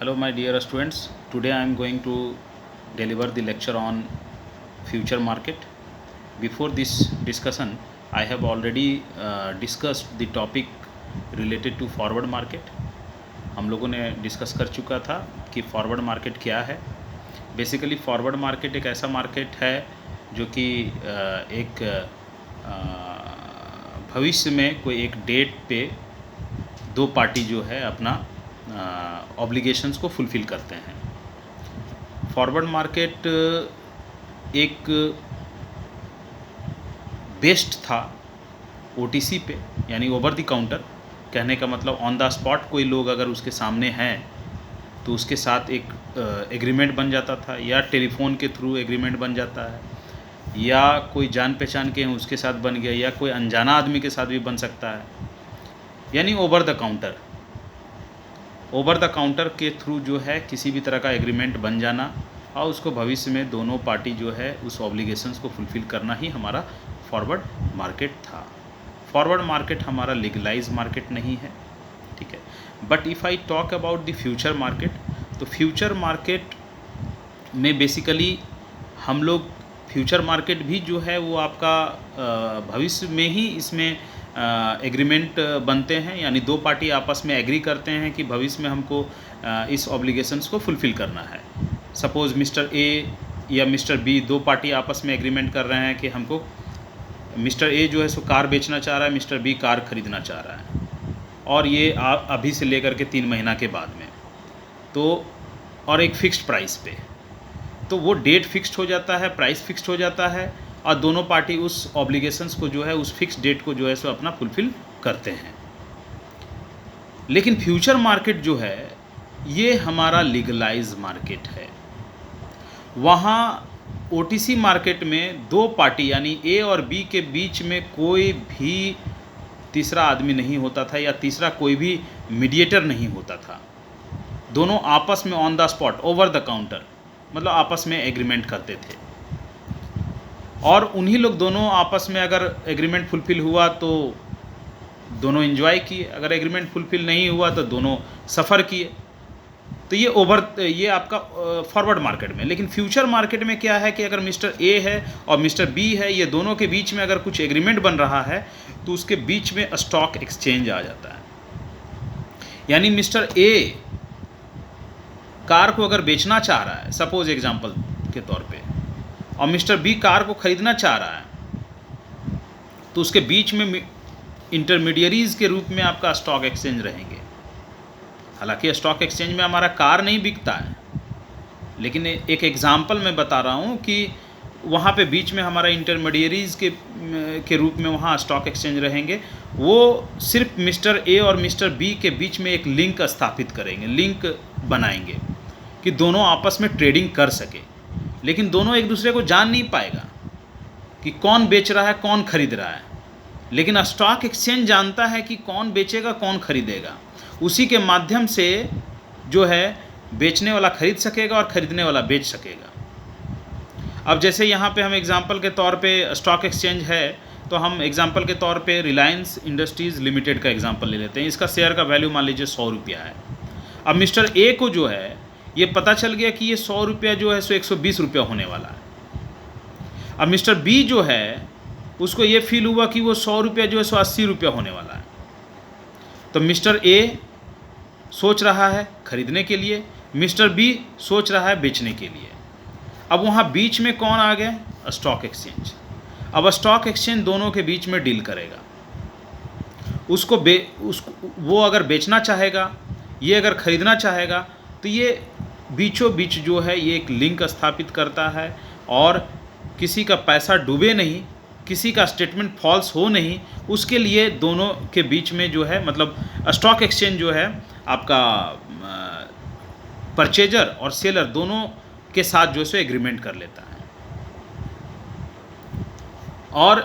Hello my dear students, today I am going to deliver the lecture on future market. Before this discussion, I have already discussed the topic related to forward market. हम लोगों ने discuss कर चुका था कि forward market क्या है। Basically forward market एक ऐसा मार्केट है जो कि एक भविष्य में कोई एक डेट पे दो पार्टी जो है अपना ऑब्लिगेशंस को फुलफ़िल करते हैं। फॉरवर्ड मार्केट एक बेस्ड था ओटीसी पे, यानी ओवर द काउंटर। कहने का मतलब ऑन द स्पॉट कोई लोग अगर उसके सामने हैं तो उसके साथ एक एग्रीमेंट बन जाता था, या टेलीफोन के थ्रू एग्रीमेंट बन जाता है, या कोई जान पहचान के हैं उसके साथ बन गया, या कोई अनजाना आदमी के साथ भी बन सकता है। यानी ओवर द काउंटर के थ्रू जो है किसी भी तरह का एग्रीमेंट बन जाना और उसको भविष्य में दोनों पार्टी जो है उस ऑब्लिगेशंस को फुलफ़िल करना ही हमारा फॉरवर्ड मार्केट था। फॉरवर्ड मार्केट हमारा लीगलाइज मार्केट नहीं है, ठीक है। But if I talk about the future market, तो फ्यूचर मार्केट में बेसिकली हम लोग फ्यूचर मार्केट भी जो है वो आपका भविष्य में ही इसमें एग्रीमेंट बनते हैं, यानी दो पार्टी आपस में एग्री करते हैं कि भविष्य में हमको इस ऑब्लिगेशंस को फुलफ़िल करना है। सपोज़ मिस्टर ए या मिस्टर बी दो पार्टी आपस में एग्रीमेंट कर रहे हैं कि हमको मिस्टर ए जो है सो कार बेचना चाह रहा है, मिस्टर बी कार ख़रीदना चाह रहा है, और ये अभी से लेकर के 3 महीना के बाद में, तो और एक फ़िक्स्ड प्राइस पे, तो वो डेट फिक्स्ड हो जाता है, प्राइस फिक्स्ड हो जाता है, और दोनों पार्टी उस ऑब्लिगेशंस को जो है उस फिक्स्ड डेट को जो है सो अपना फुलफ़िल करते हैं। लेकिन फ्यूचर मार्केट जो है ये हमारा लीगलाइज मार्केट है। वहाँ ओटीसी मार्केट में दो पार्टी यानी ए और बी के बीच में कोई भी तीसरा आदमी नहीं होता था, या तीसरा कोई भी मीडिएटर नहीं होता था। दोनों आपस में on the spot over the counter मतलब आपस में एग्रीमेंट करते थे, और उन्हीं लोग दोनों आपस में अगर एग्रीमेंट फुलफ़िल हुआ तो दोनों एंजॉय किए, अगर एग्रीमेंट फुलफ़िल नहीं हुआ तो दोनों सफ़र किए। तो ये आपका फॉरवर्ड मार्केट में। लेकिन फ्यूचर मार्केट में क्या है कि अगर मिस्टर ए है और मिस्टर बी है, ये दोनों के बीच में अगर कुछ एग्रीमेंट बन रहा है तो उसके बीच में स्टॉक एक्सचेंज आ जाता है। यानी मिस्टर ए कार को अगर बेचना चाह रहा है, सपोज एग्जांपल के तौर पे, और मिस्टर बी कार को ख़रीदना चाह रहा है, तो उसके बीच में इंटरमीडियरीज़ के रूप में आपका स्टॉक एक्सचेंज रहेंगे। हालांकि स्टॉक एक्सचेंज में हमारा कार नहीं बिकता है, लेकिन एक एग्जांपल मैं बता रहा हूँ कि वहाँ पे बीच में हमारा इंटरमीडियरीज़ के रूप में वहाँ स्टॉक एक्सचेंज रहेंगे। वो सिर्फ मिस्टर ए और मिस्टर बी के बीच में एक लिंक स्थापित करेंगे, लिंक बनाएंगे कि दोनों आपस में ट्रेडिंग कर सके। लेकिन दोनों एक दूसरे को जान नहीं पाएगा कि कौन बेच रहा है कौन खरीद रहा है, लेकिन स्टॉक एक्सचेंज जानता है कि कौन बेचेगा कौन खरीदेगा। उसी के माध्यम से जो है बेचने वाला खरीद सकेगा और ख़रीदने वाला बेच सकेगा। अब जैसे यहाँ पे हम एग्जांपल के तौर पे स्टॉक एक्सचेंज है, तो हम एग्जांपल के तौर पे रिलायंस इंडस्ट्रीज़ लिमिटेड का एग्जांपल ले लेते हैं। इसका शेयर का वैल्यू मान लीजिए 100 रुपया है। अब मिस्टर ए को जो है ये पता चल गया कि ये 100 रुपया जो है सो 120 रुपया होने वाला है। अब मिस्टर बी जो है उसको ये फील हुआ कि वो 100 रुपया जो है सो 80 रुपया होने वाला है। तो मिस्टर ए सोच रहा है खरीदने के लिए, मिस्टर बी सोच रहा है बेचने के लिए। अब वहाँ बीच में कौन आ गया? Stock exchange. अब स्टॉक एक्सचेंज दोनों के बीच में डील करेगा। उसको वो अगर बेचना चाहेगा, ये अगर ख़रीदना चाहेगा, तो ये बीचों बीच जो है ये एक लिंक स्थापित करता है, और किसी का पैसा डूबे नहीं, किसी का स्टेटमेंट फॉल्स हो नहीं, उसके लिए दोनों के बीच में जो है मतलब स्टॉक एक्सचेंज जो है आपका परचेजर और सेलर दोनों के साथ जो है सो एग्रीमेंट कर लेता है। और